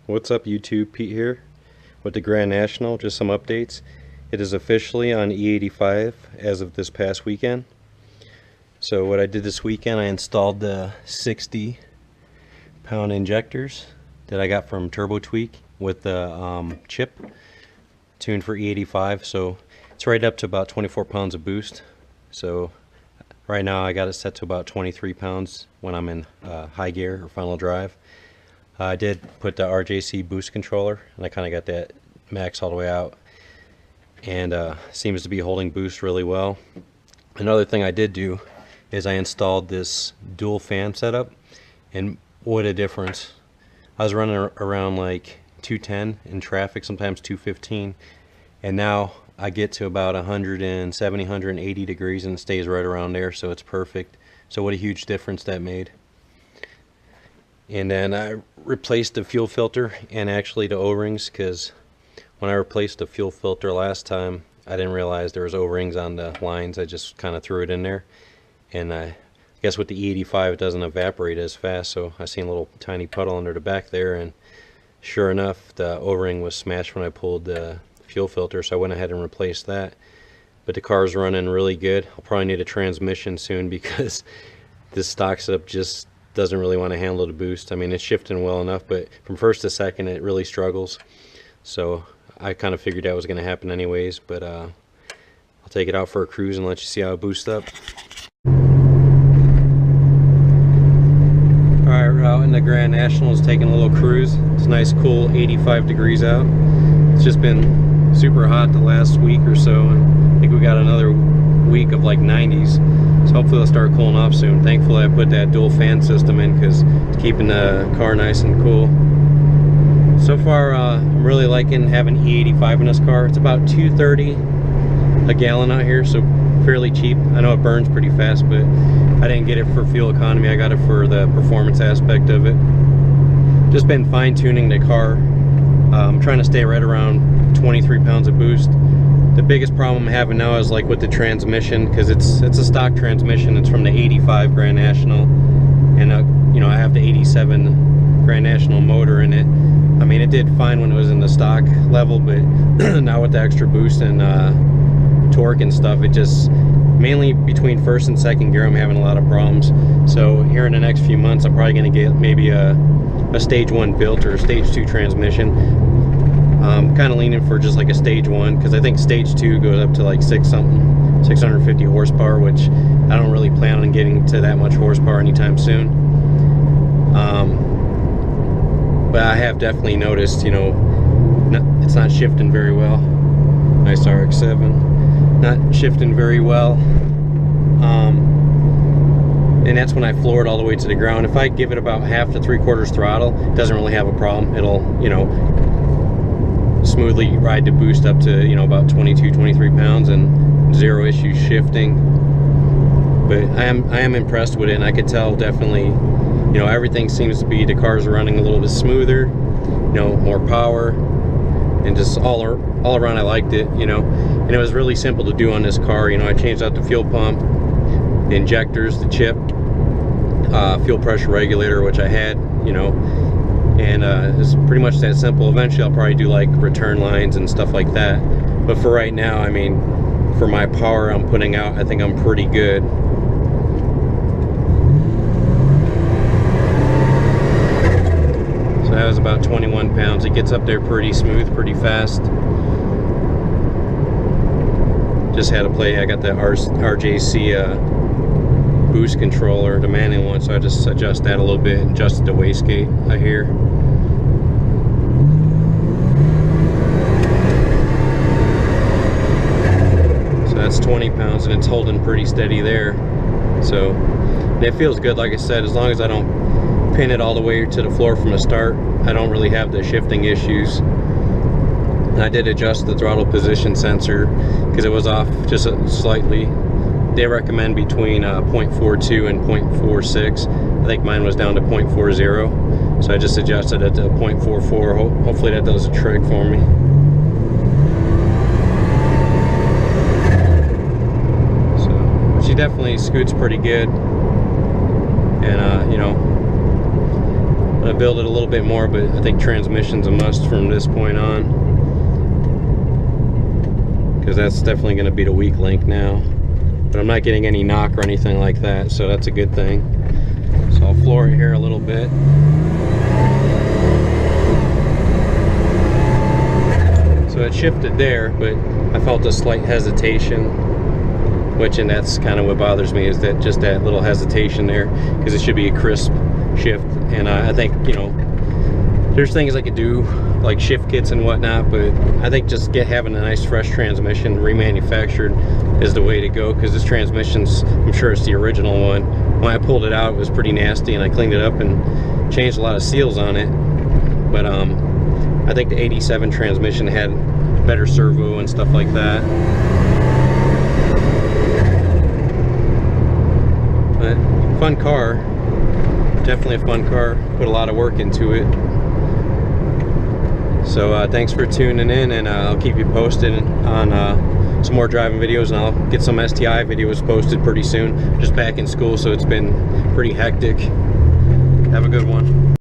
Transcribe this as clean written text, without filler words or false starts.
What's up YouTube, Pete here with the Grand National. Just some updates. It is officially on E85 as of this past weekend. So what I did this weekend, I installed the 60-pound injectors that I got from Turbo Tweak with the chip tuned for E85. So it's right up to about 24 pounds of boost. So right now I got it set to about 23 pounds when I'm in high gear or final drive. I did put the RJC boost controller, and I kind of got that max all the way out, and seems to be holding boost really well. Another thing I did do is I installed this dual fan setup, and what a difference. I was running around like 210 in traffic, sometimes 215, and now I get to about 170, 180 degrees and it stays right around there, so it's perfect. So what a huge difference that made. And then I replaced the fuel filter and actually the O-rings, because when I replaced the fuel filter last time, I didn't realize there was O-rings on the lines. I just kind of threw it in there, and I guess with the E85 it doesn't evaporate as fast, so I seen a little tiny puddle under the back there, and sure enough the O-ring was smashed when I pulled the fuel filter, so I went ahead and replaced that. But the car's running really good. I'll probably need a transmission soon because this stock setup just doesn't really want to handle the boost. I mean, it's shifting well enough, but from first to second it really struggles. So I kind of figured that was going to happen anyways, but I'll take it out for a cruise and let you see how it boosts up. Alright, we're out in the Grand National, is taking a little cruise. It's nice cool 85 degrees out. It's just been super hot the last week or so, and I think we got another week of like 90s. So hopefully it'll start cooling off soon. Thankfully I put that dual fan system in because it's keeping the car nice and cool. So far I'm really liking having E85 in this car. It's about $2.30 a gallon out here, so fairly cheap. I know it burns pretty fast, but I didn't get it for fuel economy. I got it for the performance aspect of it. Just been fine-tuning the car. I'm trying to stay right around 23 pounds of boost. The biggest problem I'm having now is like with the transmission, because it's a stock transmission. It's from the 85 Grand National, and you know, I have the 87 Grand National motor in it. I mean, it did fine when it was in the stock level, but now with the extra boost and torque and stuff, it just, mainly between first and second gear, I'm having a lot of problems. So here in the next few months I'm probably going to get maybe a stage 1 built or a stage 2 transmission. I'm kind of leaning for just like a stage 1, because I think stage 2 goes up to like 650 horsepower, which I don't really plan on getting to that much horsepower anytime soon. But I have definitely noticed, you know, it's not shifting very well. Nice RX-7, not shifting very well. And that's when I floor it all the way to the ground. If I give it about half to 3/4 throttle, it doesn't really have a problem. It'll, you know, smoothly ride the boost up to, you know, about 22-23 pounds and zero issues shifting. But I am impressed with it, and I could tell definitely, you know, everything seems to be, the car's running a little bit smoother, you know, more power, and just all around I liked it, you know. And it was really simple to do on this car. You know, I changed out the fuel pump, the injectors, the chip, fuel pressure regulator, which I had, you know, and it's pretty much that simple. Eventually I'll probably do like return lines and stuff like that, but for right now, I mean, for my power I'm putting out, I think I'm pretty good. So that was about 21 pounds. It gets up there pretty smooth, pretty fast. Just had to play, I got the RJC boost controller, the manual one, so I just adjust that a little bit and adjusted the wastegate I hear. So that's 20 pounds, and it's holding pretty steady there. So it feels good, like I said, as long as I don't pin it all the way to the floor from the start. I don't really have the shifting issues. And I did adjust the throttle position sensor because it was off just slightly. They recommend between 0.42 and 0.46. I think mine was down to 0.40, so I just adjusted it to 0.44. Hopefully that does a trick for me. So she definitely scoots pretty good, and you know, I build it a little bit more, but I think transmission's a must from this point on, because that's definitely going to be the weak link now. But I'm not getting any knock or anything like that, so that's a good thing. So I'll floor it here a little bit. So it shifted there, but I felt a slight hesitation, and that's kind of what bothers me, is that just that little hesitation there, because it should be a crisp shift. And I think, you know, there's things I could do like shift kits and whatnot, but I think just having a nice fresh transmission remanufactured is the way to go, because this transmission's, I'm sure it's the original one. When I pulled it out, it was pretty nasty, and I cleaned it up and changed a lot of seals on it. But I think the 87 transmission had better servo and stuff like that. But fun car, definitely a fun car. Put a lot of work into it. So thanks for tuning in, and I'll keep you posted on some more driving videos, and I'll get some STI videos posted pretty soon. Just back in school, so it's been pretty hectic. Have a good one.